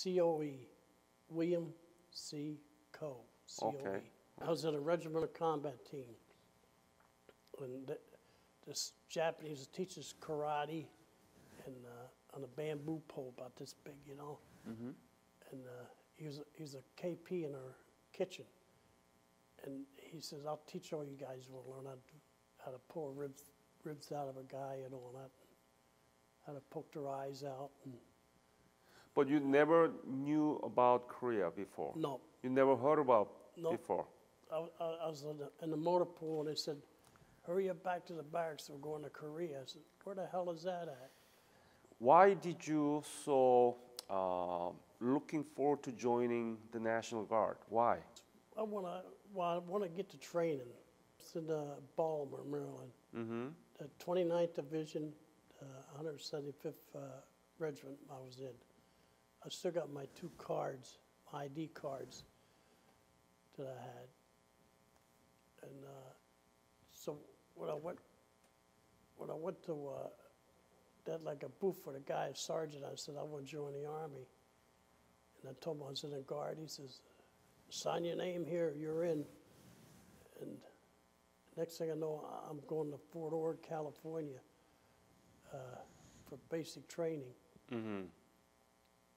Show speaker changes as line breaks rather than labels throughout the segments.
COE, William C. Coe, COE.
Okay.
I was in a regimental combat team. And this Japanese teaches karate and on a bamboo pole about this big, you know.
Mm-hmm.
And he was a KP in our kitchen. And he says, I'll teach all you guys will learn how to pull ribs out of a guy and all that, how to poke their eyes out. And
But you never knew about Korea before?
no.
You never heard about
No.
before?
I was in the motor pool, and they said, hurry up back to the barracks, we're going to Korea. I said, where the hell is that at?
Why did you so looking forward to joining the National Guard? Why?
I want to get to training. It's in Baltimore, Maryland.
Mm-hmm.
The 29th Division, 175th Regiment I was in. I still got my 2 cards, my ID cards that I had. And so when I went to that like a booth for the guy, a sergeant, I said, I want to join the Army. And I told him I was in the Guard. He says, sign your name here, you're in. And next thing I know, I'm going to Fort Ord, California for basic training.
Mm-hmm.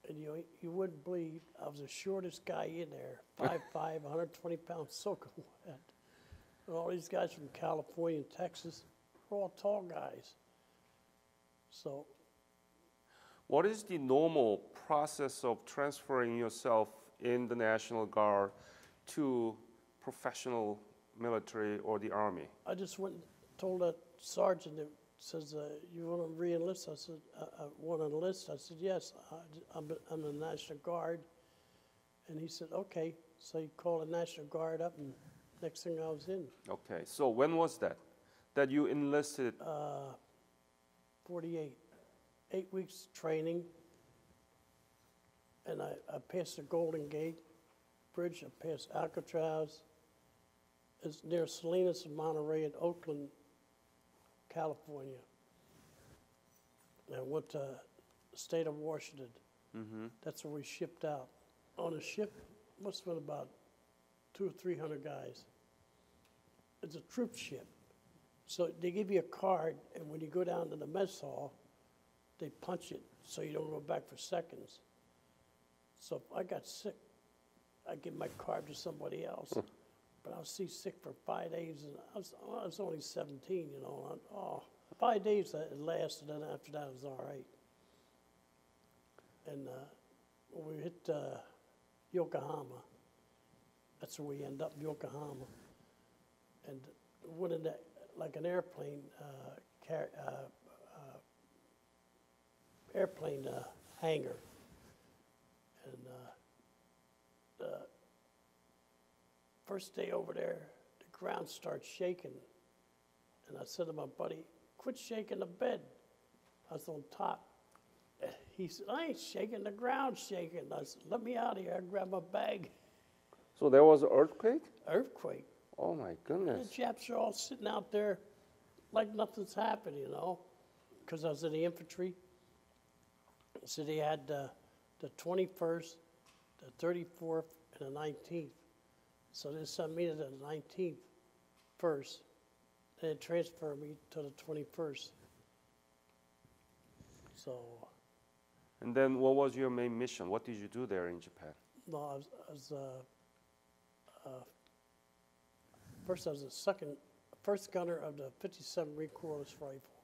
And you wouldn't believe, I was the shortest guy in there, 5'5", 120 pounds, soaking wet. And all these guys from California and Texas were all tall guys. So,
What is the normal process of transferring yourself in the National Guard to professional military or the Army?
I just went and told that sergeant that says, you want to re-enlist? I said, I want to enlist. I said, yes, I'm in the National Guard. And he said, okay. So he called the National Guard up, and next thing I was in.
Okay, so when was that? That you enlisted?
48. 8 weeks training. And I passed the Golden Gate Bridge. I passed Alcatraz. It's near Salinas and Monterey in Oakland, California. And I went to the state of Washington.
Mm-hmm.
That's where we shipped out. On a ship, must have been about 200 or 300 guys. It's a troop ship. So they give you a card, and when you go down to the mess hall, they punch it so you don't go back for seconds. So if I got sick, I give my card to somebody else. But I was sick for 5 days, and I was only 17, you know. 5 days it lasted, and after that it was all right. And when we hit Yokohama, that's where we end up, Yokohama. And went in that, like an airplane, hangar. And the first day over there, the ground starts shaking. And I said to my buddy, quit shaking the bed. I was on top. He said, I ain't shaking, the ground's shaking. I said, let me out of here. I grabbed my bag.
So there was an earthquake?
Earthquake.
Oh my
And
goodness.
the Japs are all sitting out there like nothing's happened, you know, because I was in the infantry. So they had the 21st, the 34th, and the 19th. So they sent me to the 19th first, then they transferred me to the 21st. So.
And then what was your main mission? What did you do there in Japan?
No, I was first I was first gunner of the 57 recoilless rifle.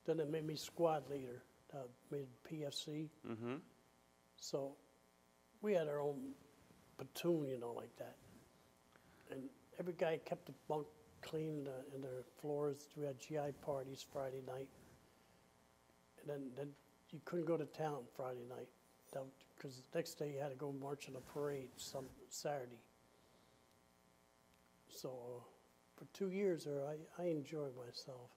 Then they made me squad leader, made PFC.
Mm-hmm.
So we had our own platoon, you know, like that. And every guy kept the bunk clean and their floors. We had GI parties Friday night. And then you couldn't go to town Friday night because the next day you had to go march in a parade some Saturday. So for 2 years there, I enjoyed myself.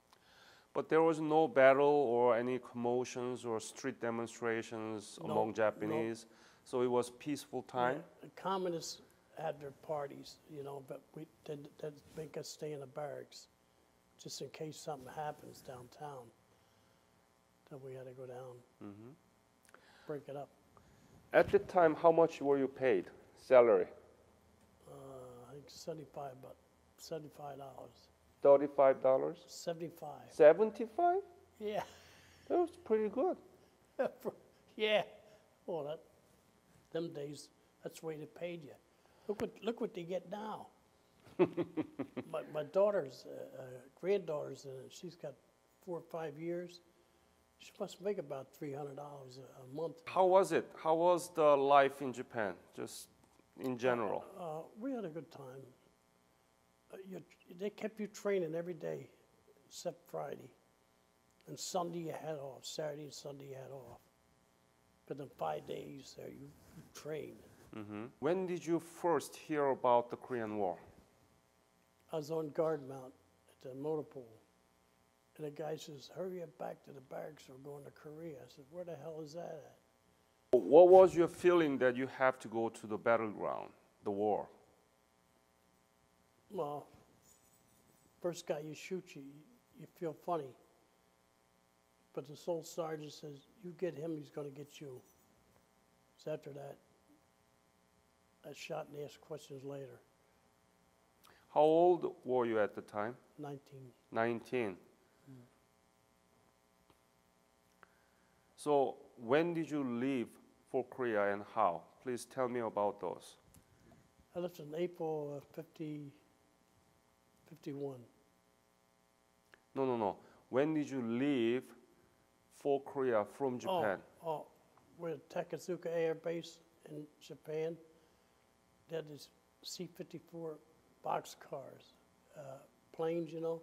But there was no battle or any commotions or street demonstrations among Japanese, so it was peaceful time?
Yeah, the communists had their parties, you know, but they'd make us stay in the barracks just in case something happens downtown. Then we had to go down, break it up.
At the time, how much were you paid? Salary?
I think 75, about $75.
$35?
75.
75?
Yeah,
That was pretty good.
yeah. Well, them days, that's the way they paid you. Look what they get now. my daughter's, granddaughter's in it. She's got 4 or 5 years. She must make about $300 a month.
How was it? How was the life in Japan, just in general?
We had a good time. They kept you training every day, except Friday. And Sunday you had off. Saturday and Sunday you had off. But then 5 days there you trained.
When did you first hear about the Korean War?
I was on guard mount at the motor pool. And the guy says, hurry up back to the barracks, we're going to Korea. I said, where the hell is that at?
What was your feeling that you have to go to the battleground, the war?
Well, first guy you shoot, you feel funny. But this old sergeant says, you get him, he's going to get you. So after that, I shot and asked questions later.
How old were you at the time?
19.
19. So when did you leave for Korea and how? Please tell me about those.
I left in April of 51.
No. When did you leave for Korea from Japan?
We're at Takazuka Air Base in Japan. They had these C-54 boxcars, planes, you know,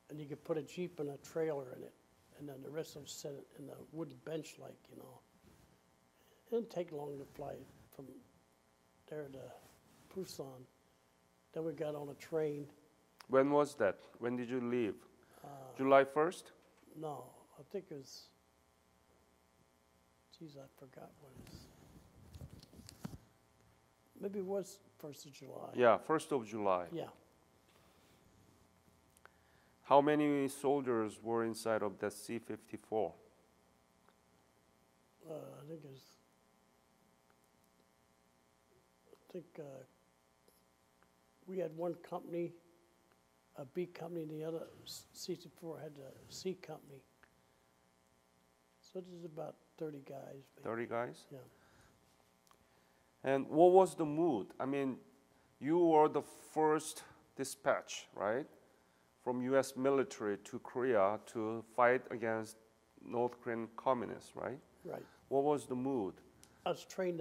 and you could put a Jeep and a trailer in it, and then the rest of them sit in a wooden bench, like, you know. It didn't take long to fly from there to Busan. Then we got on a train.
When was that? When did you leave? July 1st?
No, I think it was, geez, I forgot what it was. Maybe it was 1st of July.
Yeah, 1st of July.
Yeah.
How many soldiers were inside of that C-54?
I think it was, we had one company, a B company, and the other C-54 had a C company. So there's about 30 guys. Maybe.
30 guys?
Yeah.
And what was the mood? I mean, you were the first dispatch, right? From US military to Korea to fight against North Korean communists, right?
Right.
What was the mood?
I was trained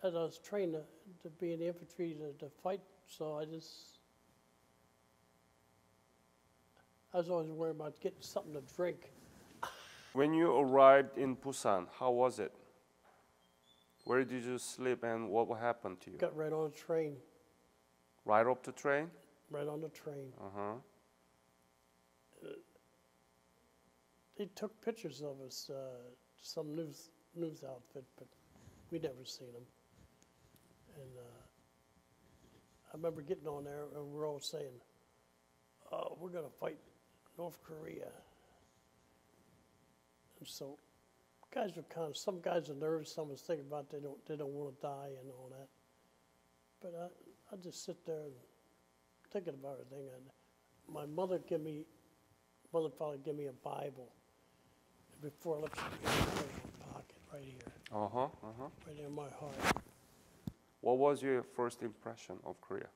to be in the infantry to fight, so I was always worried about getting something to drink.
When you arrived in Busan, how was it? Where did you sleep and what happened to you?
Got right on a train.
Right off the train?
Right on the train.
Uh-huh.
They took pictures of us, some news outfit, but we never seen them. And I remember getting on there and we're all saying, "Oh, we're gonna fight North Korea." And so, guys were some guys are nervous. Some was thinking about they don't want to die and all that. But I just sit there and thinking about everything. And my mother father gave me a Bible. And before I left, she gave me a Bible in my pocket right here, right in my heart.
What was your first impression of Korea?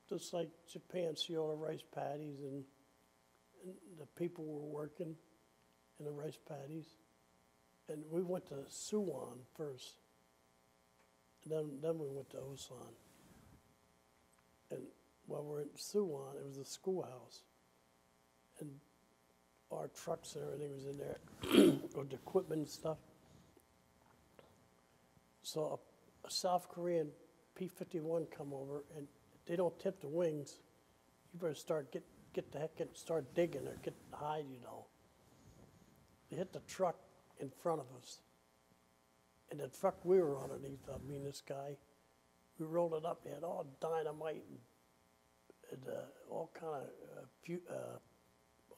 Just like Japan, see all the rice paddies and the people were working in the rice paddies. And we went to Suwon first, and then we went to Osan. And while we're in Suwon, it was a schoolhouse, and our trucks and everything was in there, with the equipment and stuff. So a South Korean P-51 come over, and they don't tip the wings. You better get the heck in, start digging or get hide, you know. They hit the truck in front of us. And the truck we were underneath, me and this guy, we rolled it up. They had all dynamite and all kind of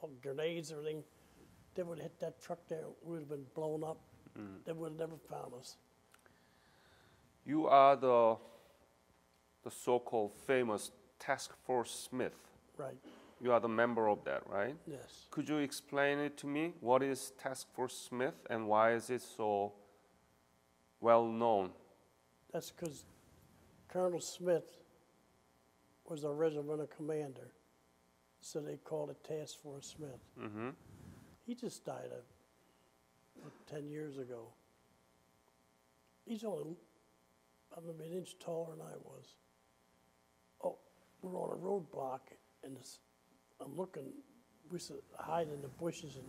all grenades and everything. They would hit that truck there, we would have been blown up. They would have never found us.
You are the so-called famous Task Force Smith.
Right,
You are the member of that, right?
yes.
Could you explain it to me? What is Task Force Smith and why is it so well known?
That's because Colonel Smith was our regimental commander, so they called it Task Force Smith.
Mm-hmm.
He just died 10 years ago. He's only, I'm an inch taller than I was. Oh, we're on a roadblock, and I'm looking, we used to hide in the bushes and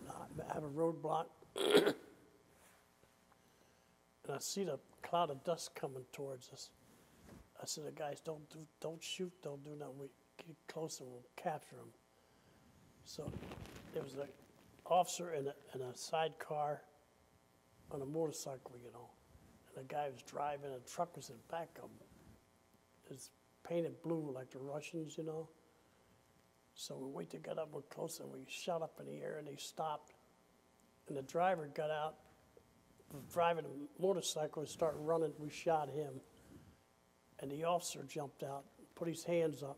have a roadblock. And I see the cloud of dust coming towards us. I said, the guys, don't shoot, don't do nothing. We get closer, we'll capture them. So there was an officer in a sidecar on a motorcycle, you know. And the guy was driving, and the truck was in back of him. It's painted blue like the Russians, you know. So we wait to get up, we're close, and we shot up in the air, and they stopped. And the driver got out, was driving a motorcycle and started running. We shot him. And the officer jumped out, put his hands up,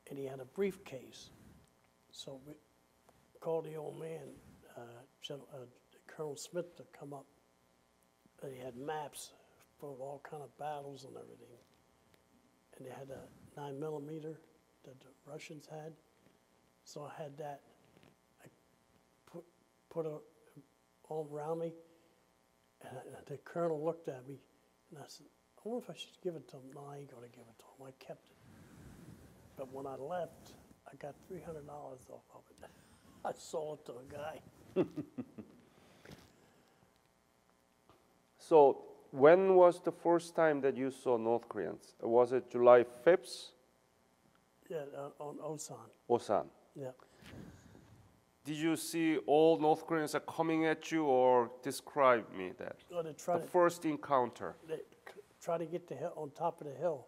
and he had a briefcase. So we called the old man, Colonel Smith, to come up. And he had maps for all kind of battles and everything. And they had a 9mm that the Russians had. So I had that. I put it all around me. And the colonel looked at me, and I said, I wonder if I should give it to him. No, I ain't going to give it to him. I kept it. But when I left, I got $300 off of it. I sold it to a guy.
So when was the first time that you saw North Koreans? Was it July 5th?
Yeah, on Osan.
Osan.
Yeah.
Did you see all North Koreans are coming at you, or describe me that?
Well, they
The first encounter.
try to get the hill, on top of the hill.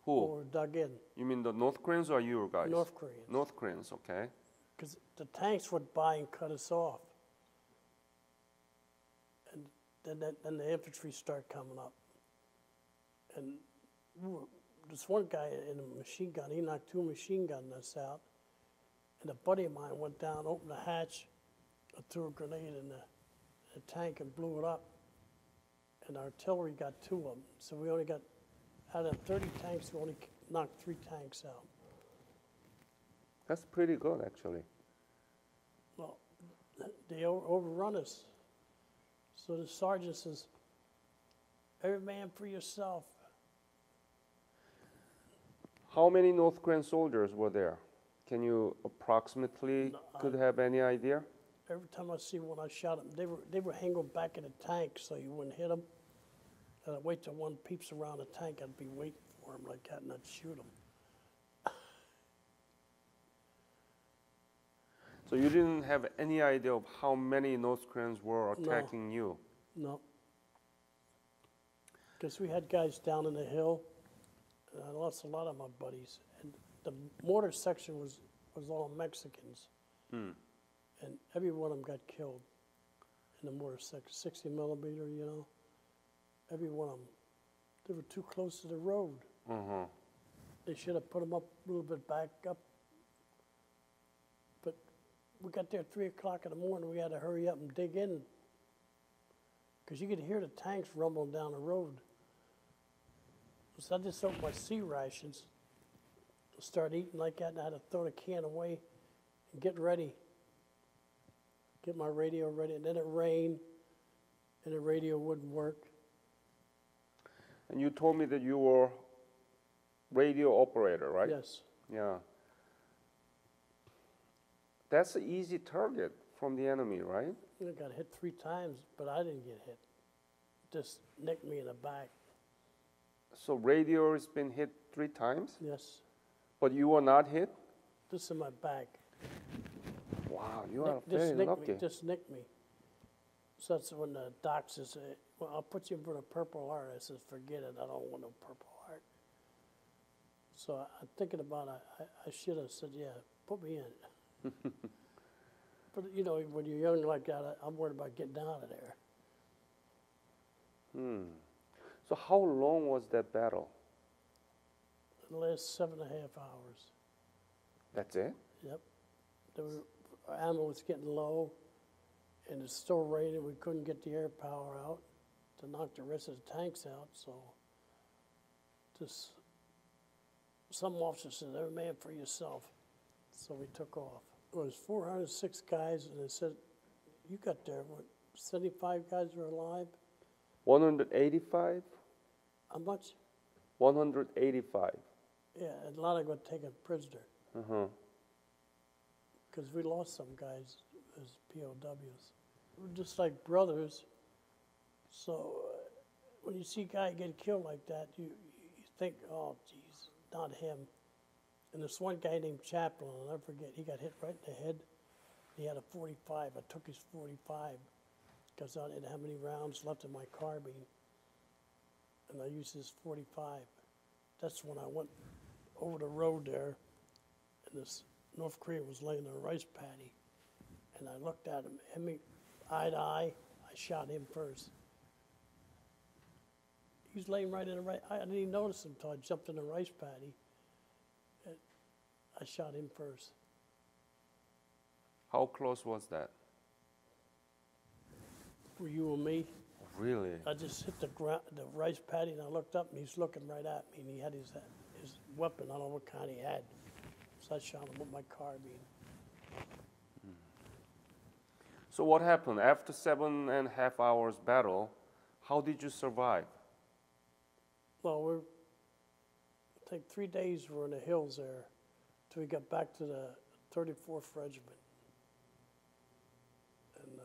Who?
Or dug in.
You mean the North Koreans or you guys?
North Koreans.
North Koreans, okay.
Because the tanks would buy and cut us off. And then the infantry started coming up. And this one guy in a machine gun, he knocked 2 machine guns out. And a buddy of mine went down, opened the hatch, threw a grenade in the tank and blew it up. And artillery got 2 of them. So we only got, out of 30 tanks, we only knocked 3 tanks out.
That's pretty good, actually.
Well, they overrun us. So the sergeant says, every man for yourself.
How many North Korean soldiers were there? Can you approximately could have any idea?
Every time I see one, I shot them. They were hanging back in the tank so you wouldn't hit them. And I'd wait till one peeps around the tank. I'd be waiting for him like that, and I'd shoot him.
So you didn't have any idea of how many North Koreans were attacking you?
No. Because we had guys down in the hill, and I lost a lot of my buddies. And the mortar section was all Mexicans.
Hmm.
And every one of them got killed in the mortar section, 60mm, you know. Every one of them. They were too close to the road.
Uh-huh.
They should have put them up a little bit back up. But we got there at 3 o'clock in the morning. We had to hurry up and dig in because you could hear the tanks rumbling down the road. So I just opened my C rations, started eating like that, and I had to throw the can away and get ready. Get my radio ready, and then it rained, and the radio wouldn't work.
And you told me that you were radio operator, right?
Yes.
Yeah. That's an easy target from the enemy, right?
I got hit 3 times, but I didn't get hit. Just nicked me in the back.
So radio has been hit 3 times,
Yes.
but you were not hit?
This in my back.
Wow, you are very lucky.
Just nicked me. So that's when the doc says, well, I'll put you in for a Purple Heart. I said, forget it, I don't want no Purple Heart. So I'm thinking about it. I should have said, yeah, put me in. But, you know, when you're young like that, I'm worried about getting out of there.
So how long was that battle?
The last 7.5 hours.
That's it?
Yep. Our ammo was getting low, and it's still raining. We couldn't get the air power out to knock the rest of the tanks out. So, some officers said, "Every man for yourself." So we took off. It was 406 guys, and they said, "You got there, what, 75 guys were alive?"
185?
How much?
185.
Yeah, and a lot of them got taken prisoner
Uh-huh.
because we lost some guys as POWs. We're just like brothers. So when you see a guy get killed like that, you think, "Oh, geez, not him." And this one guy named Chaplin, I'll never forget, he got hit right in the head. He had a 45. I took his 45 because I didn't have any rounds left in my carbine. And I used his 45. That's when I went over the road there, and this North Korean was laying in a rice paddy. And I looked at him, eye to eye, I shot him first. He was laying right in the rice. I didn't even notice him until I jumped in the rice paddy. I shot him first.
How close was that?
For you and me,
Really?
I just hit the rice paddy, and I looked up, and he's looking right at me, and he had his weapon. I don't know what kind he had. So I shot him with my carbine.
So what happened after 7.5 hours battle? How did you survive?
Well, I think 3 days we were in the hills there till we got back to the 34th Regiment. And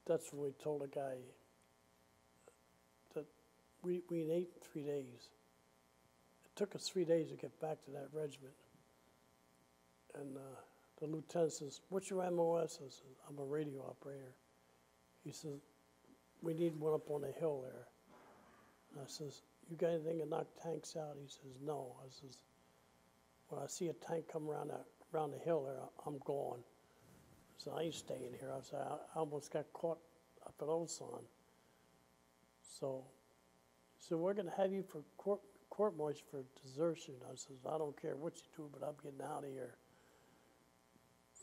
that's when we told the guy that we ate in 3 days. It took us 3 days to get back to that regiment. And the lieutenant says, "What's your MOS?" I said, "I'm a radio operator." He says, "We need one up on the hill there." And I says, "You got anything to knock tanks out?" He says, "No." I says, "When I see a tank come around the hill there, I'm gone." So I ain't staying here. I said, I almost got caught up at Osan. So we're going to have you for court-martial for desertion. I says, "I don't care what you do, but I'm getting out of here."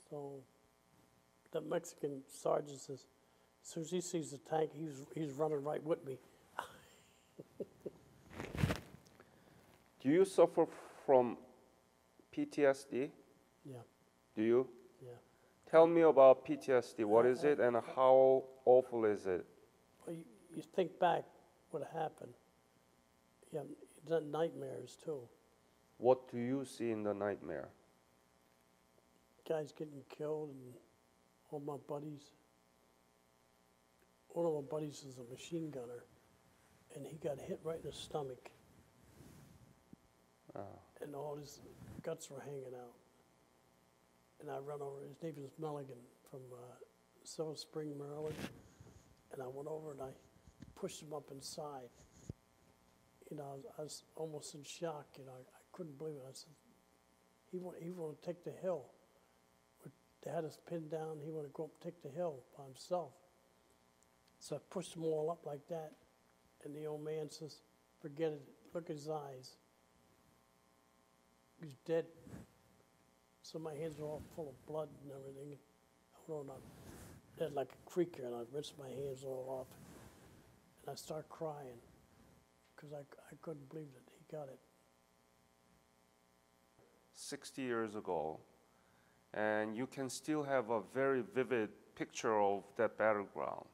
So the Mexican sergeant says, as soon as he sees the tank, he's running right with me.
Do you suffer from PTSD?
Yeah,
Do you?
yeah.
Tell me about PTSD. What is it and how awful is it?
Well, you think back what happened. Yeah, the nightmares too.
What do you see in the nightmare?
Guys getting killed, and all my buddies. One of my buddies is a machine gunner, and he got hit right in the stomach, and all his guts were hanging out. And I run over, his name is Milligan from Silver Spring, Maryland, and I went over and I pushed him up inside. You know, I was almost in shock, you know, I couldn't believe it. I said, he wanted to take the hill. They had us pinned down, he wanted to go up and take the hill by himself. So I pushed them all up like that, and the old man says, "Forget it, look at his eyes. He's dead." So my hands were all full of blood and everything. I went on had like a creaker, and I rinsed my hands all off. And I started crying, because I couldn't believe that he got it.
60 years ago, and you can still have a very vivid picture of that battleground.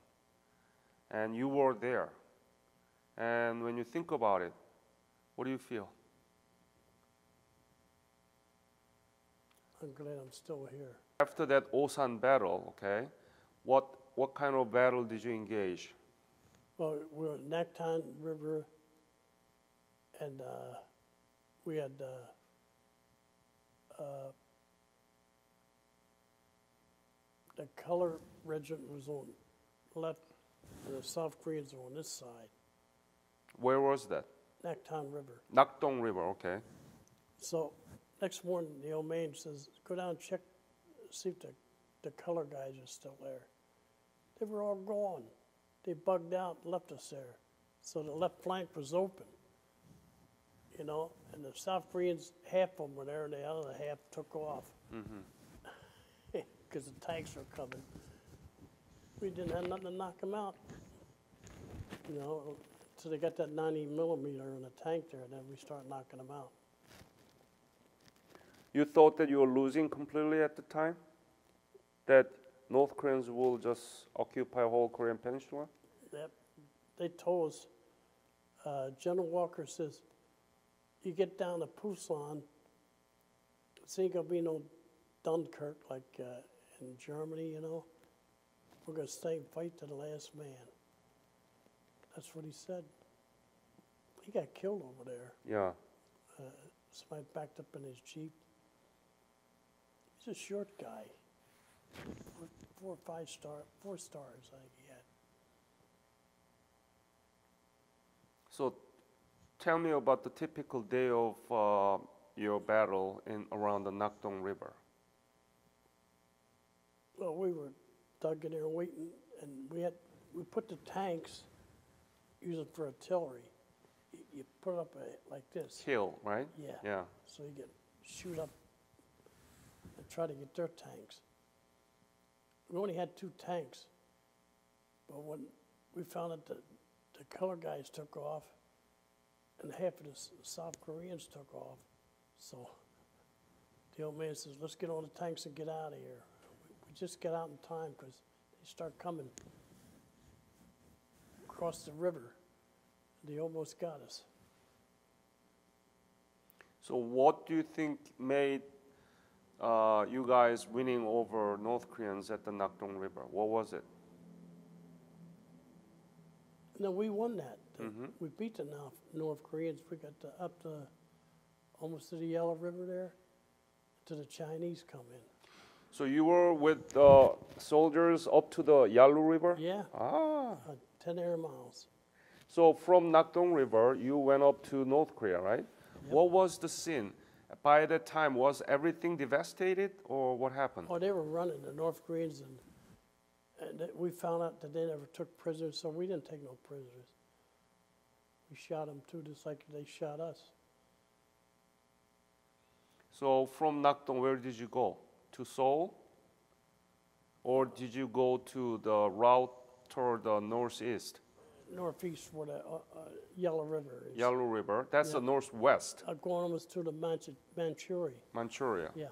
And you were there. And when you think about it, what do you feel?
I'm glad I'm still here.
After that Osan battle, okay, what kind of battle did you engage?
Well, we were at Naktan River, and we had the color regiment was on left, and the South Koreans were on this side.
Where was that?
Naktan River.
Nakdong River, okay.
So next morning, the old man says, "Go down and check, see if the color guys are still there." They were all gone. they bugged out and left us there. So the left flank was open, you know, and the South Koreans, half of them were there, and the other half took off because the tanks were coming. We didn't have nothing to knock them out, you know. So they got that 90 millimeter in the tank there, and then we start knocking them out.
You thought that you were losing completely at the time? That North Koreans will just occupy whole Korean peninsula?
They told us, General Walker says, you get down to Pusan, it ain't gonna be no Dunkirk like in Germany, you know. We're gonna stay and fight to the last man. That's what he said. He got killed over there.
Yeah.
Somebody backed up in his Jeep. He's a short guy. 4 stars, I think he had.
So tell me about the typical day of your battle in around the Nakdong River.
Well, we were dug in there waiting, and we put the tanks, use them for artillery. You put it up like this.
Hill, right?
Yeah.
Yeah.
So you get shoot up and try to get their tanks. We only had 2 tanks, but when we found that the color guys took off, and half of the South Koreans took off, so the old man says, "Let's get on the tanks and get out of here." We just got out in time because they start coming across the river. They almost got us.
So what do you think made you guys winning over North Koreans at the Nakdong River? What was it?
No, we won that. We beat the North Koreans. We got up to almost to the Yellow River there, to the Chinese come in.
So you were with soldiers up to the Yalu River?
Yeah,
Ah.
10 air miles.
So from Nakdong River, you went up to North Korea, right?
Yep.
What was the scene? By that time, was everything devastated, or what happened?
Oh, they were running, the North Koreans, and we found out that they never took prisoners, so we didn't take no prisoners. We shot them too, just like they shot us.
So from Nakdong, where did you go? To Seoul? Or did you go to the route toward the northeast?
Northeast where the Yellow River is.
Yalu River. That's the northwest,
Going almost to the Manchuria.
Manchuria.
Yeah.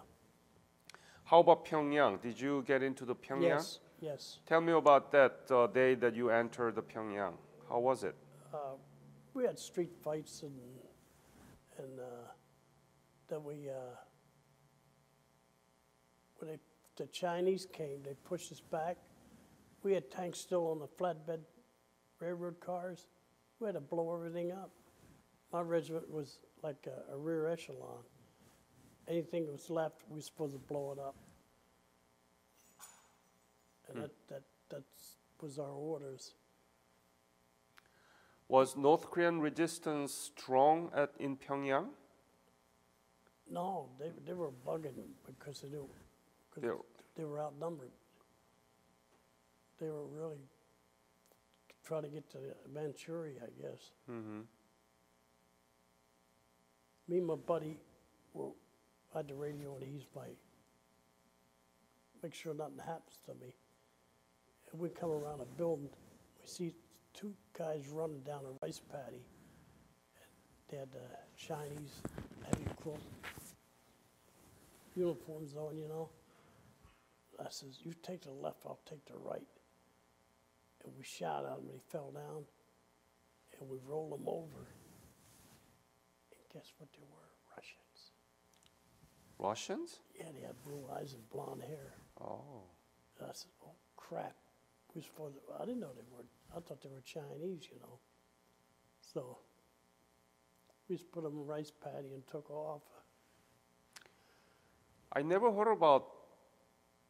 How about Pyongyang? Did you get into the Pyongyang?
Yes, yes.
Tell me about that day that you entered the Pyongyang. How was it?
We had street fights and then we when the Chinese came, they pushed us back. We had tanks still on the flatbed railroad cars. We had to blow everything up. My regiment was like a rear echelon. Anything that was left, we were supposed to blow it up. And that was our orders.
Was North Korean resistance strong in Pyongyang?
No, they were bugging because they were outnumbered. They were really trying to get to Manchuria, I guess.
Mm-hmm.
Me and my buddy had the radio on East Bay. Make sure nothing happens to me. And we come around a building, we see 2 guys running down a rice paddy. They had the Chinese heavy quilt uniforms on, you know. I says, "You take the left, I'll take the right." And we shot at him and he fell down. And we rolled him over. And guess what they were? Russians.
Russians?
Yeah, they had blue eyes and blonde hair.
Oh.
And I said, "Oh, crap." I didn't know they were, I thought they were Chinese, you know. So we just put them in a rice paddy and took off.
I never heard about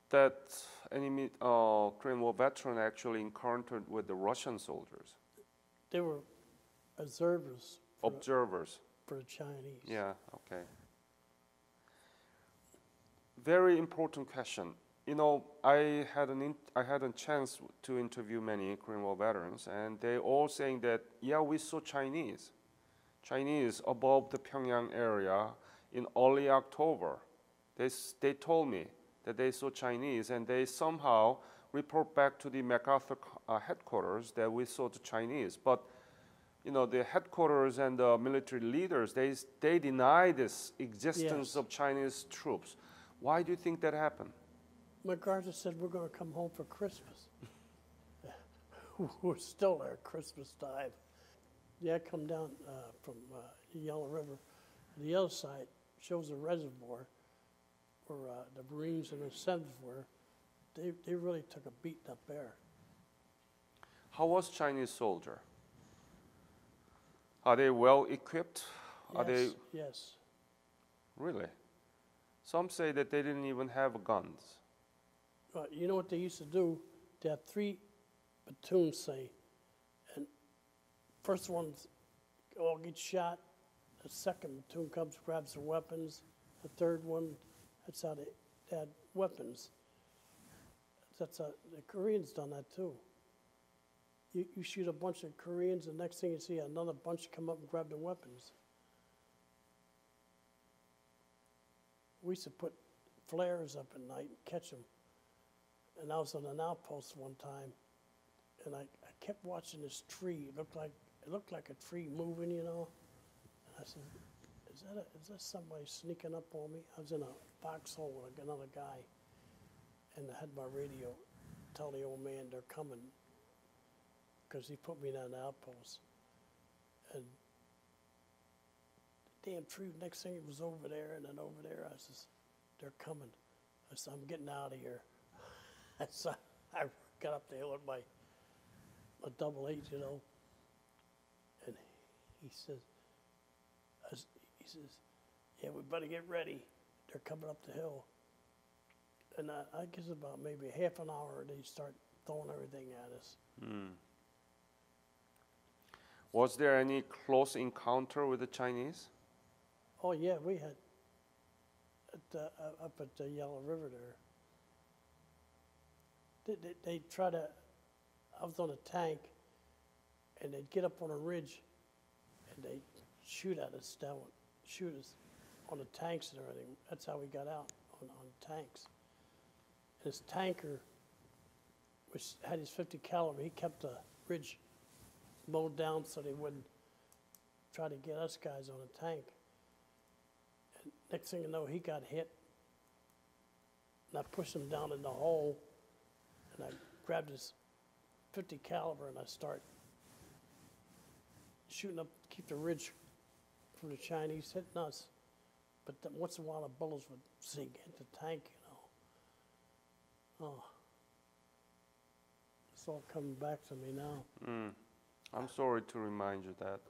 that any Korean War veteran actually encountered with the Russian soldiers.
They were observers
Observers.
for the Chinese.
Yeah, okay. Very important question. you know, I had a chance to interview many Korean War veterans, and they all saying that yeah, we saw Chinese above the Pyongyang area in early October. They told me that they saw Chinese, and they somehow report back to the MacArthur headquarters that we saw the Chinese. But you know, the headquarters and the military leaders, they deny this existence
Yes.
of Chinese troops. Why do you think that happened?
MacArthur said, we're going to come home for Christmas. We're still there at Christmas time. Yeah, I come down from Yellow River. The other side shows a reservoir where the Marines and the 7th were. They really took a beating up there.
How was Chinese soldier? Are they well equipped? Are they
Yes.
really? Some say that they didn't even have guns.
You know what they used to do? They had 3 platoons, say, and first ones all get shot. The second platoon comes, grabs their weapons. The third one, that's how they had weapons. That's how the Koreans done that too. You shoot a bunch of Koreans, and next thing you see, another bunch come up and grab their weapons. We used to put flares up at night and catch them. And I was on an outpost one time, and I kept watching this tree. It looked like a tree moving, you know. And I said, is that somebody sneaking up on me? I was in a foxhole with another guy, and I had my radio tell the old man they're coming, because he put me in an outpost. And the damn tree, next thing it was over there, and then over there. I says, they're coming. I said, I'm getting out of here. So I got up the hill with my .8, you know, and he says, yeah, we better get ready. They're coming up the hill. And I guess about maybe half an hour, they start throwing everything at us.
Was there any close encounter with the Chinese?
Oh yeah, we had up at the Yellow River there. They try to, I was on a tank, and they'd get up on a ridge, and they'd shoot at us shoot us on the tanks and everything. That's how we got out, on tanks. This tanker, which had his 50 caliber, he kept the ridge mowed down so they wouldn't try to get us guys on a tank. And next thing you know, he got hit, and I pushed him down in the hole. And I grabbed his 50 caliber and I start shooting up, keep the ridge from the Chinese hitting us. But then once in a while the bullets would zig into the tank, you know. Oh, it's all coming back to me now.
I'm sorry to remind you that.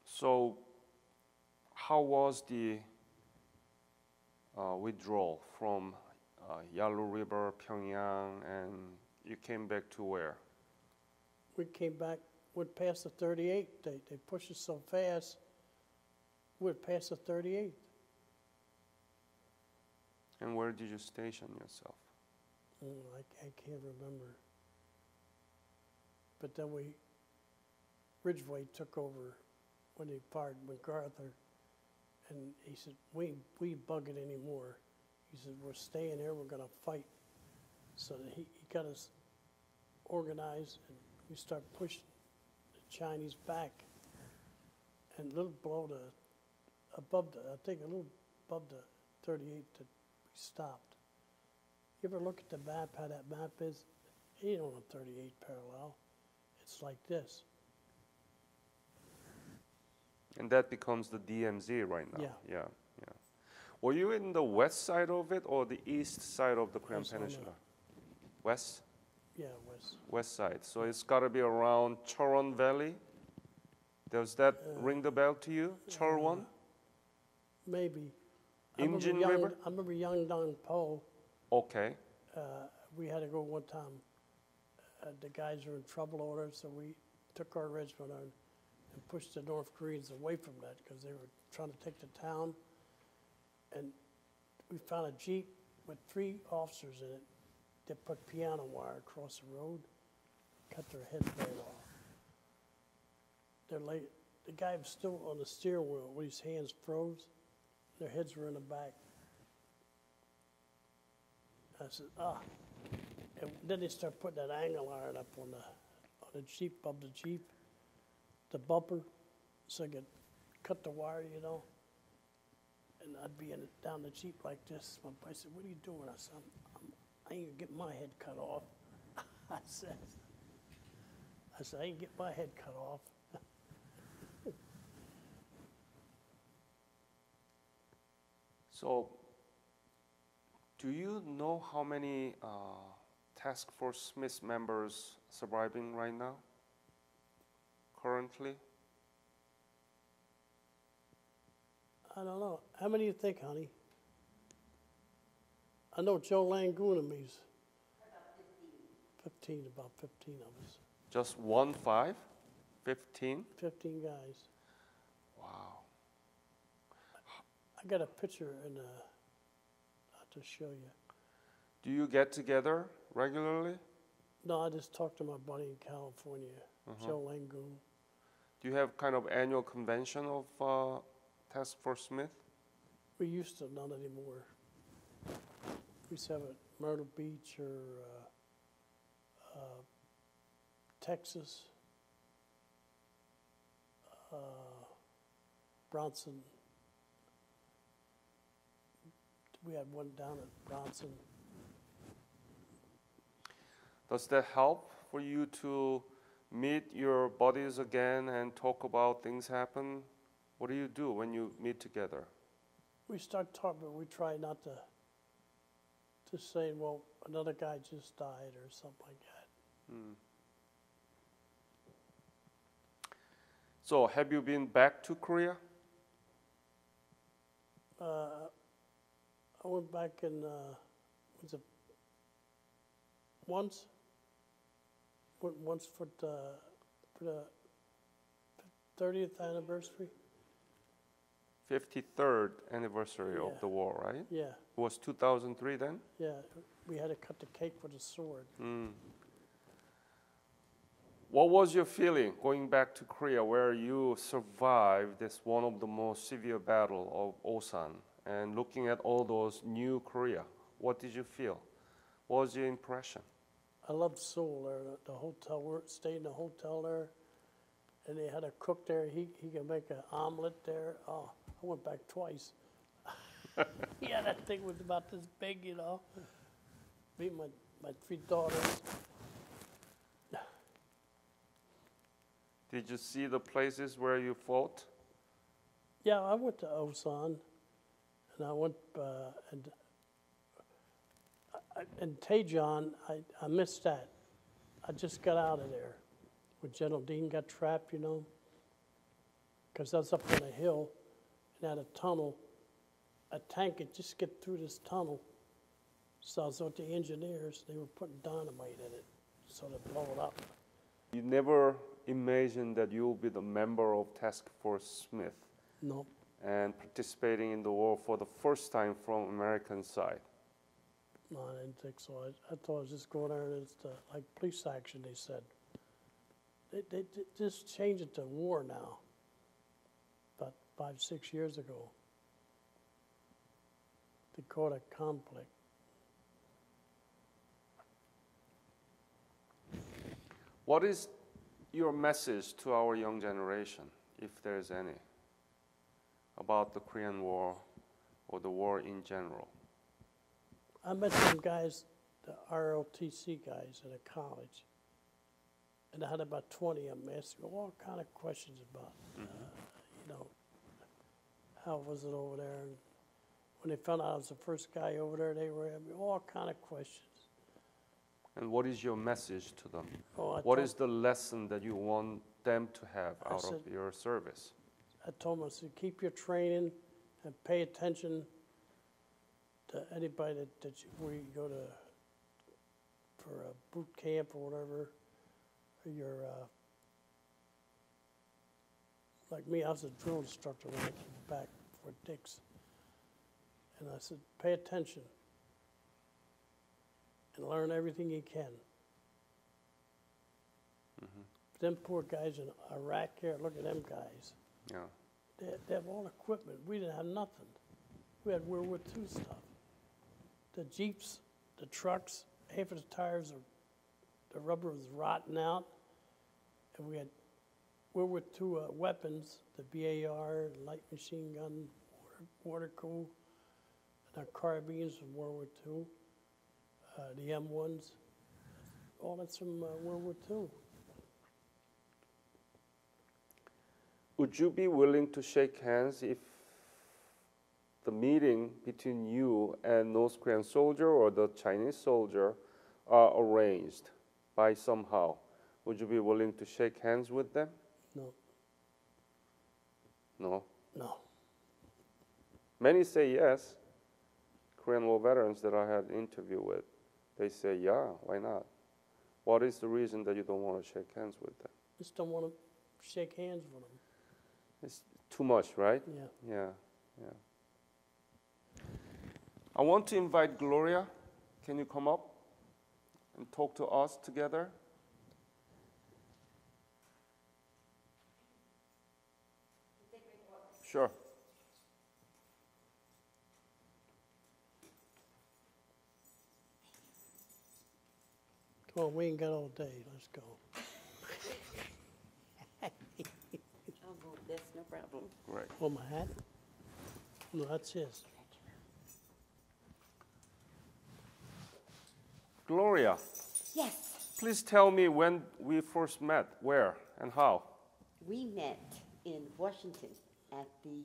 So, how was the withdrawal from Yalu River, Pyongyang, and you came back to where?
We came back, went past the 38. They pushed us so fast, we went past the 38.
And where did you station yourself?
I can't remember. But then Ridgway took over when he fired MacArthur, and he said, we ain't bugging anymore. He said, we're staying here, we're gonna fight. So that he got us organized, and we started pushing the Chinese back. And a little below I think a little above the 38 that we stopped. You ever look at the map, how that map is? It ain't on a 38 parallel. It's like this.
And that becomes the DMZ right now.
Yeah.
Yeah. Were you in the west side of it or the east side of the Korean
was on
Peninsula? West?
Yeah, it was.
West side. So it's got to be around Choron Valley. Does that ring the bell to you? Chorwon?
Maybe.
Imjin River?
I remember Yangdong Po.
Okay.
We had to go one time. The guys were in trouble over it, so we took our regiment on and pushed the North Koreans away from that because they were trying to take the town. And we found a Jeep with 3 officers in it that put piano wire across the road, cut their heads right off. The guy was still on the steering wheel with his hands froze. Their heads were in the back. I said, ah. And then they start putting that angle iron up on the Jeep, above the Jeep, the bumper, so I could cut the wire, you know. And I'd be down the Jeep like this. My buddy said, what are you doing? I said, I ain't getting my head cut off. I said, I ain't getting my head cut off.
So, do you know how many Task Force Smith members surviving right now? Currently?
I don't know. How many do you think, honey? I know Joe Langoon and me's. About 15 of us.
Just 15? 15?
15 guys.
Wow.
I got a picture to show you.
Do you get together regularly?
No, I just talked to my buddy in California, Joe Langoon.
Do you have kind of annual convention of Task Force Smith?
We used to, not anymore. We used to have it at Myrtle Beach or Texas, Bronson. We had one down at Bronson.
Does that help for you to meet your buddies again and talk about things happen? What do you do when you meet together?
We start talking, but we try not to say, well, another guy just died or something like that.
So, have you been back to Korea?
I went back in, was it once? Went once for the 30th anniversary.
53rd anniversary of
Yeah.
the war, right?
Yeah,
It was 2003 then?
yeah. We had to cut the cake with a sword.
What was your feeling going back to Korea where you survived this one of the most severe battle of Osan and looking at all those new Korea? What did you feel? What was your impression?
I loved Seoul there, the hotel, we stayed in the hotel there, and they had a cook there, he could make an omelet there. Oh, I went back twice. Yeah, that thing was about this big, you know. Me and my 3 daughters.
Did you see the places where you fought?
Yeah, I went to Osan, and I went, and Daejeon, I missed that. I just got out of there when General Dean got trapped, you know, because I was up on a hill and had a tunnel. A tank could just get through this tunnel. So I was with the engineers. They were putting dynamite in it so to blow it up.
You never imagined that you will be the member of Task Force Smith
No,
and participating in the war for the first time from American side.
no, I didn't think so. I thought I was just going there and it's like police action, they said. They just changed it to war now, about 5, 6 years ago. They call it conflict.
What is your message to our young generation, if there's any, about the Korean War or the war in general?
I met some guys, the ROTC guys at a college, and I had about 20 of them asking me all kind of questions about, you know, how was it over there? And when they found out I was the first guy over there, they were asking me all kind of questions.
And what is your message to them?
Oh,
What is the lesson that you want them to have out of your service?
I told them, I said, keep your training and pay attention to anybody where you go to for a boot camp or whatever. Or you're, like me, I was a drill instructor when I came back for Dix. And I said, pay attention and learn everything you can. Them poor guys in Iraq here, look at them guys.
Yeah.
They have all equipment. We didn't have nothing. We had World War II stuff. The Jeeps, the trucks, half of the tires, the rubber was rotting out. And we had World War II weapons, the BAR, light machine gun, water cool, and our carbines from World War II, the M1s. All that's from World War II.
Would you be willing to shake hands if the meeting between you and North Korean soldier or the Chinese soldier are arranged by somehow? Would you be willing to shake hands with them?
No,
No.
no.
Many say yes. Korean War veterans that I had an interview with, they say, yeah, why not? What is the reason that you don't want to shake hands with them?
Just don't want to shake hands with them.
It's too much, right?
Yeah.
Yeah, yeah. I want to invite Gloria. Can you come up and talk to us together? Sure.
Come on, we ain't got all day. Let's go.
I'll move this, no problem.
Right.
Oh, my hat? No, that's his.
Gloria,
Yes,
please tell me when we first met, where, and how.
we met in Washington at the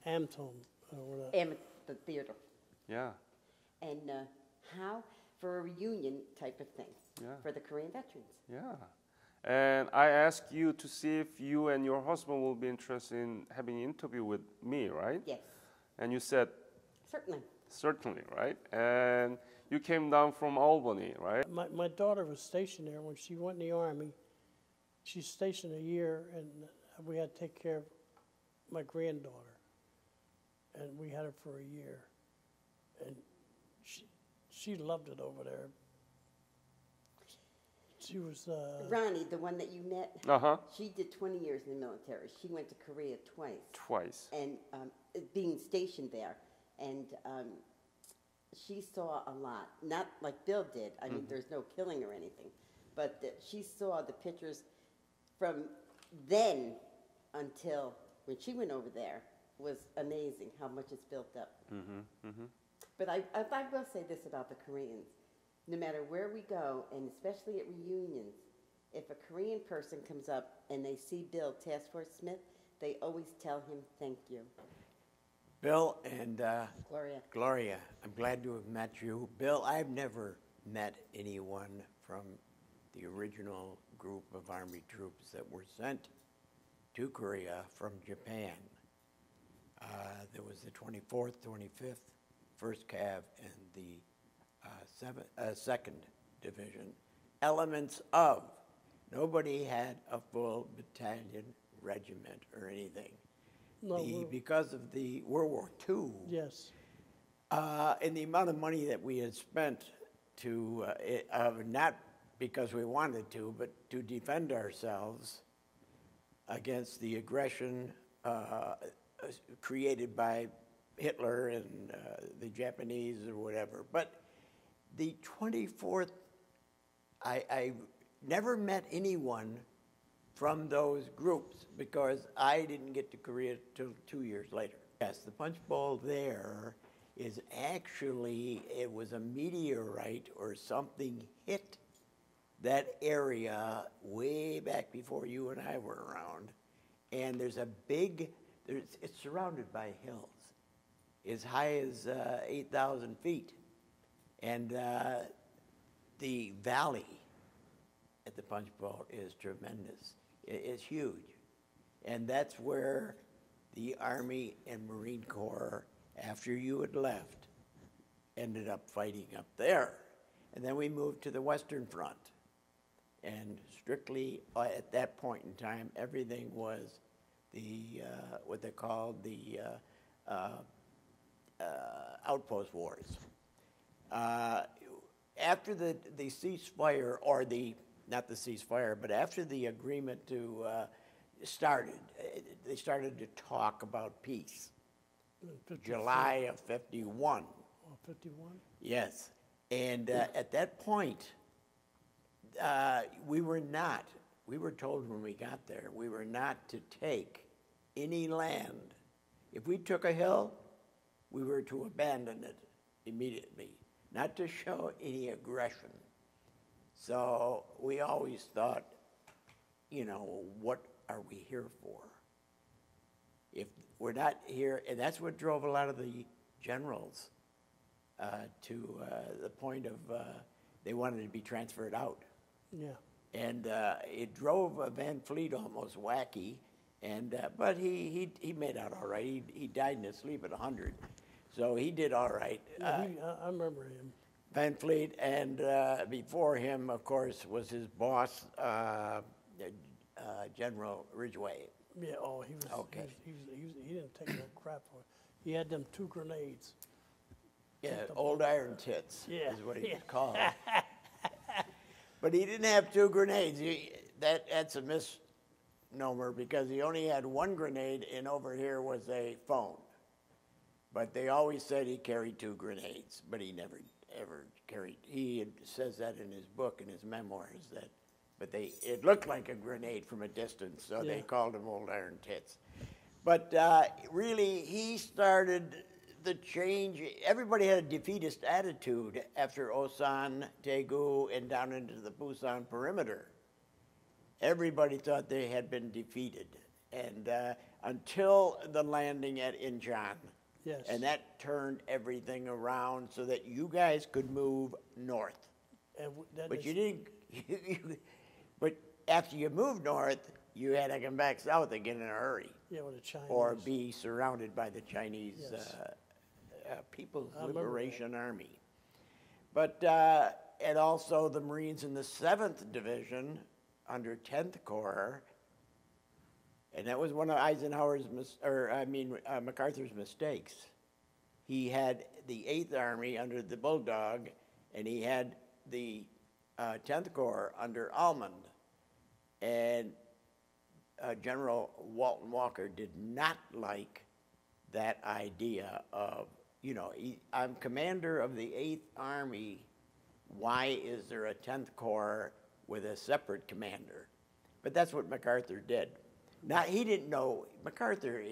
Amtone. Whatever.
the theater,
Yeah,
and how for a reunion type of thing
Yeah.
for the Korean veterans.
yeah. And I asked you to see if you and your husband will be interested in having an interview with me, right?
Yes,
And you said,
certainly.
certainly, right? And you came down from Albany, right?
My daughter was stationed there when she went in the Army. She's stationed a year, and we had to take care of my granddaughter. And we had her for a year. And she loved it over there. She was,
Ronnie, the one that you met,
Uh-huh.
she did 20 years in the military. She went to Korea twice,
Twice.
and being stationed there, and she saw a lot. Not like Bill did. I mean, there's no killing or anything, but she saw the pictures from then until when she went over there was amazing how much it's built up. But I will say this about the Koreans. No matter where we go, and especially at reunions, if a Korean person comes up and they see Bill Task Force Smith, they always tell him thank you.
Bill and
Gloria.
I'm glad to have met you. Bill, I've never met anyone from the original group of Army troops that were sent to Korea from Japan. There was the 24th, 25th, 1st Cav, and the 2nd Division. Elements of. Nobody had a full battalion, regiment, or anything.
no,
Because of the World War II,
yes.
and the amount of money that we had spent to, not because we wanted to, but to defend ourselves against the aggression created by Hitler and the Japanese or whatever. But the 24th, I never met anyone from those groups because I didn't get to Korea till 2 years later. Yes, the punch bowl there is actually, it was a meteorite or something hit that area way back before you and I were around. And there's a big, it's surrounded by hills as high as 8,000 feet. And the valley at the Punch Bowl is tremendous. It's huge. And that's where the Army and Marine Corps, after you had left, ended up fighting up there. And then we moved to the Western Front. And strictly at that point in time, everything was the what they called the outpost wars. After the ceasefire, or not the ceasefire, but after the agreement to started, they started to talk about peace.
54
July of 51.
or 51?
Yes. And at that point, we were told when we got there, we were not to take any land. If we took a hill, we were to abandon it immediately, not to show any aggression. So we always thought, what are we here for? If we're not here, and that's what drove a lot of the generals to the point of they wanted to be transferred out.
Yeah.
And it drove Van Fleet almost wacky, but he made out all right. He died in his sleep at 100, so he did all right.
Yeah, I remember him.
Van Fleet, and before him, of course, was his boss, General Ridgway.
Yeah, oh, he was,
Okay.
he didn't take no crap for it. He had them 2 grenades.
Yeah, old iron tits
Yeah,
is what he
yeah.
was called. But he didn't have 2 grenades. That's a misnomer because he only had 1 grenade, and over here was a phone. But they always said he carried 2 grenades, but he never ever carried. He says that in his book, in his memoirs, but it looked like a grenade from a distance, so they
Yeah.
called him Old Iron Tits. But really, he started the change. Everybody had a defeatist attitude after Osan, Daegu, and down into the Busan perimeter. Everybody thought they had been defeated, and until the landing at Incheon.
Yes.
And that turned everything around so that you guys could move north.
And that
But
is-
you didn't. But after you moved north, you had to come back south again in a hurry,
Yeah, with the Chinese.
or be surrounded by the Chinese
Yes.
People's
I remember that.
Liberation Army. But and also the Marines in the 7th Division under 10th Corps. And that was one of MacArthur's mistakes. He had the 8th Army under the Bulldog, and he had the 10th Corps under Almond. And General Walton Walker did not like that idea of, I'm commander of the 8th Army. Why is there a 10th Corps with a separate commander? But that's what MacArthur did. Now, he didn't know, MacArthur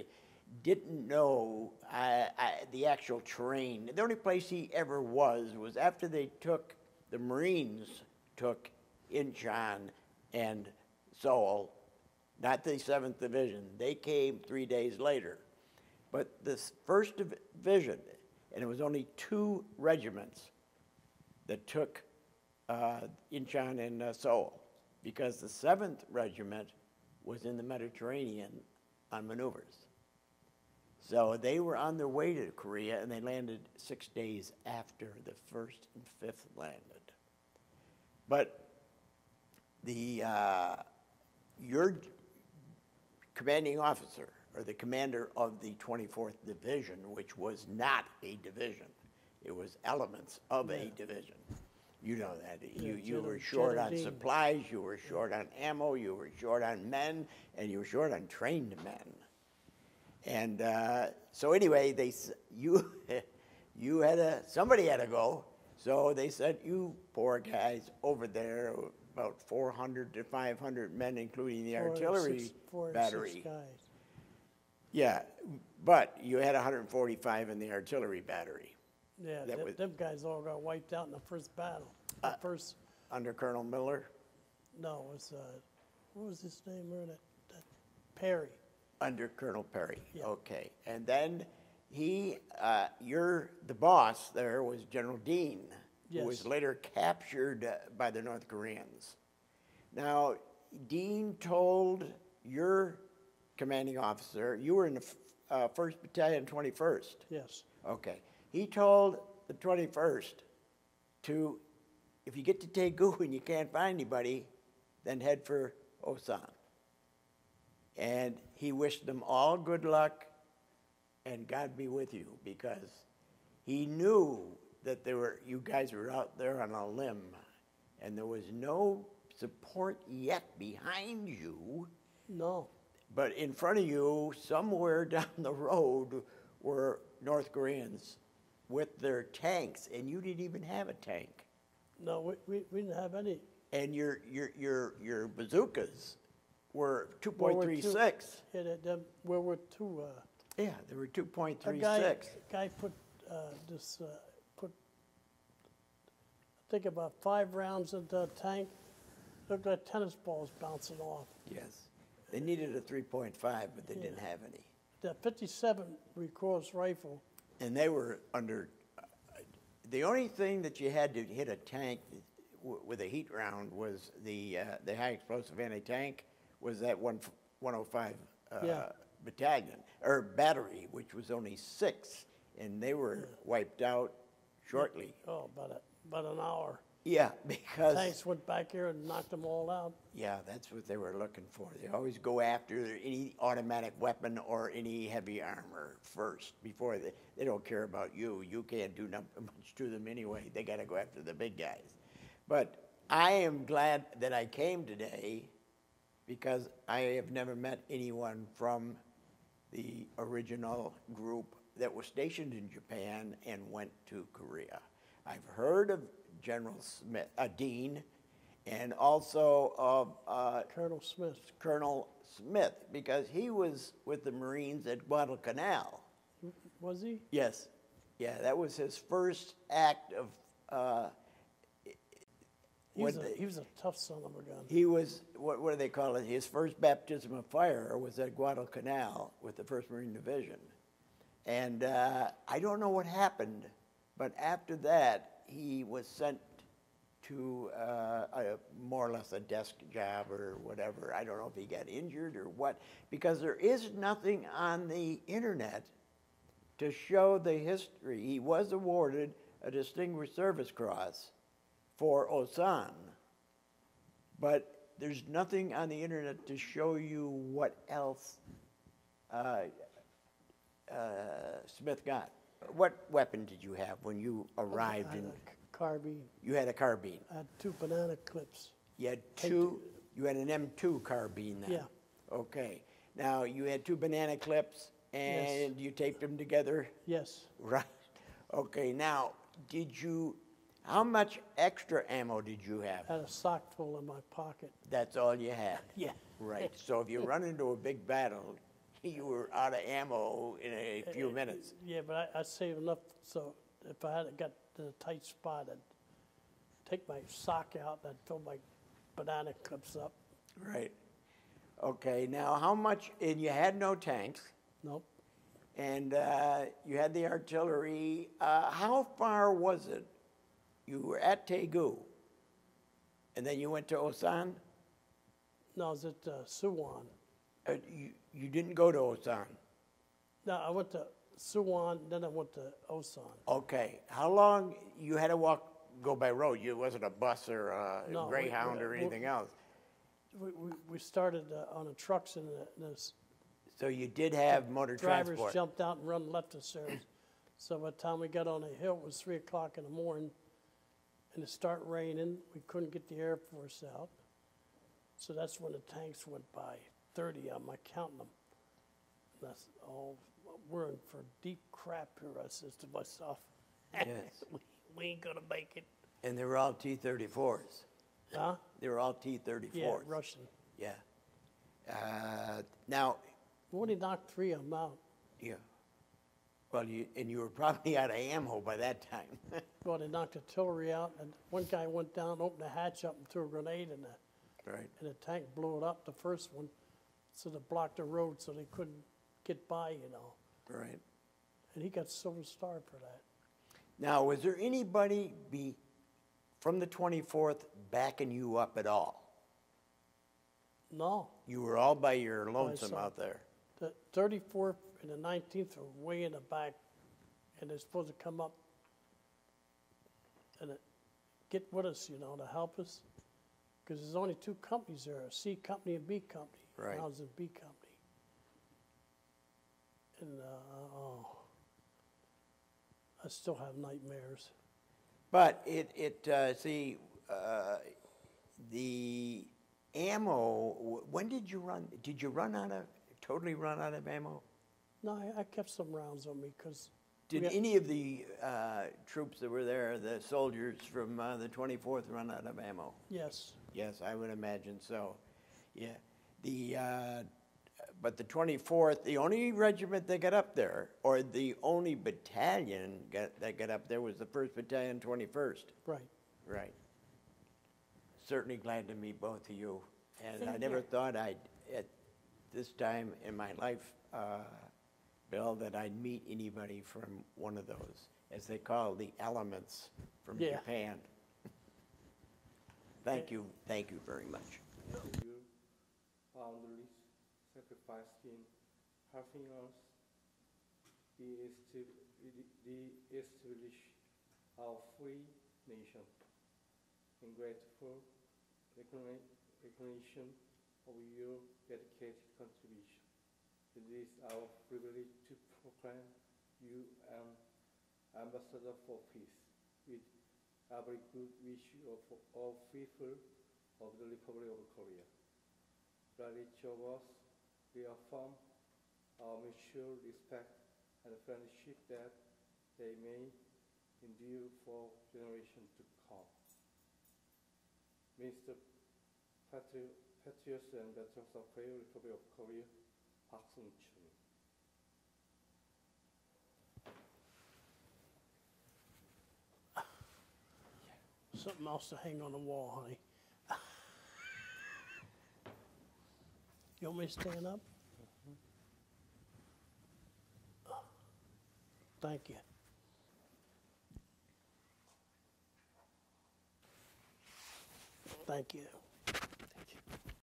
didn't know the actual terrain. The only place he ever was after the Marines took Incheon and Seoul, not the 7th Division. They came 3 days later. But this 1st Division, and it was only 2 regiments that took Incheon and Seoul, because the 7th Regiment was in the Mediterranean on maneuvers. So they were on their way to Korea, and they landed 6 days after the 1st and 5th landed. But your commanding officer, or the commander of the 24th Division, which was not a division, it was elements of a division. You know that. You were short on
General Dean.
supplies, you were short on ammo, you were short on men, and you were short on trained men. And so anyway, somebody had to go. So they sent you poor guys over there, about 400 to 500 men, including the artillery
4 or 6
battery.
guys.
Yeah, but you had 145 in the artillery battery
Yeah,
That was-
them guys all got wiped out in the first battle. The first,
under Colonel Miller.
no, it was, what was his name? Remember that Perry?
Under Colonel Perry.
Yeah.
Okay. And then the boss there was General Dean, who was
Yes.
later captured by the North Koreans. Now, Dean told your commanding officer, you were in the 1st Battalion, 21st.
Yes.
Okay. He told the 21st to, if you get to Daegu and you can't find anybody, then head for Osan. And he wished them all good luck and God be with you, because he knew that you guys were out there on a limb, and there was no support yet behind you,
No,
but in front of you, somewhere down the road, were North Koreans with their tanks, and you didn't even have a tank.
no, we didn't have any.
And your bazookas were
World War II.
2.36.
Yeah, World War II.
Yeah, they were
A
2.36.
guy put put, I think about 5 rounds into a tank. Looked like tennis balls bouncing off.
Yes. They needed a 3.5, but they didn't have any.
The 57 recourse rifle,
And they were under. The only thing that you had to hit a tank with a heat round was the high explosive anti-tank was that 105
Yeah.
battalion or battery, which was only 6, and they were wiped out shortly.
oh, about an hour.
Yeah, because
Tanks went back here and knocked them all out.
yeah, that's what they were looking for. They always go after any automatic weapon or any heavy armor first before they don't care about you. You can't do much to them anyway. They got to go after the big guys. But I am glad that I came today because I have never met anyone from the original group that was stationed in Japan and went to Korea. I've heard of General Smith, Dean, and also of
Colonel Smith.
Colonel Smith, because he was with the Marines at Guadalcanal.
Was he?
Yes. Yeah, that was his first act of.
He was a tough son of a gun.
He was, what do they call it? His first baptism of fire was at Guadalcanal with the 1st Marine Division. And I don't know what happened, but after that, he was sent to more or less a desk job or whatever. I don't know if he got injured or what, because there is nothing on the internet to show the history. He was awarded a Distinguished Service Cross for Osan, but there's nothing on the internet to show you what else Smith got. What weapon did you have when you arrived
I had
in?
a carbine.
You had a carbine.
I had 2 banana clips.
You had two. You had an M2 carbine then.
Yeah.
Okay. Now you had 2 banana clips, and you taped them together.
Yes.
Right. Okay. Now, how much extra ammo did you have?
I had a sock full in my pocket.
That's all you had.
Yeah.
Right. So if you run into a big battle, you were out of ammo in a few minutes.
Yeah, but I saved enough so if I had got to a tight spot, I'd take my sock out and I'd fill my banana clips up.
Right. Okay. Now, how much? And you had no tanks,
Nope.
and you had the artillery. How far was it? You were at Taegu, and then you went to Osan.
No, I was at Suwon.
You didn't go to Osan.
No, I went to Suwon, then I went to Osan.
Okay. How long you had to go by road? It wasn't a bus or a
No,
Greyhound or anything else.
We started on the trucks and the
So you did have motor
drivers
transport.
jumped out and run left us there. So by the time we got on the hill, it was 3 o'clock in the morning, and it started raining. We couldn't get the Air Force out. So that's when the tanks went by, 30 of them, I counting them. And that's all, we're in for deep crap here, I says to myself.
Yes.
We ain't gonna make it.
And they were all T-34s.
Huh?
They were all T-34s.
Yeah, Russian.
Yeah. Now,
We only knocked 3 of them out.
yeah. Well, you were probably out of ammo by that time.
Well, they knocked artillery out, and one guy went down, opened the hatch up, and threw a grenade in there.
Right.
And the tank blew it up, the first one, so they blocked the road so they couldn't get by, you know.
Right.
And he got Silver Star for that.
Now, was there anybody from the 24th backing you up at all?
No,
You were all by your lonesome
myself.
out there.
the 34th and the 19th were way in the back, and they're supposed to come up and get with us, you know, to help us. Because there's only 2 companies there, a C company and B company.
Right.
And I was in B company. And I still have nightmares.
But the ammo, when did you run? Did you totally run out of ammo?
No, I kept some rounds on me because
Did any of the troops that were there, the soldiers from the 24th, run out of ammo?
yes,
Yes, I would imagine so. Yeah. But the 24th, the only regiment that got up there, or the only battalion that got up there was the 1st Battalion, 21st.
right.
Right. Certainly glad to meet both of you. And
Same
I never
here.
thought at this time in my life, Bill, that I'd meet anybody from one of those, as they call the elements from
Yeah.
Japan. Thank you very much.
You boundless sacrifice in helping us re-establish our free nation. In grateful recognition of your dedicated contribution, it is our privilege to proclaim you an ambassador for peace, with every good wish of all people of the Republic of Korea. Let each of us reaffirm our mutual respect and friendship that they may endure for generations to come. Mr. Patriots and Veterans of the Republic of Korea, Park Sung-chun.
Something else to hang on the wall, honey. You want me to stand up? Thank you. Thank you.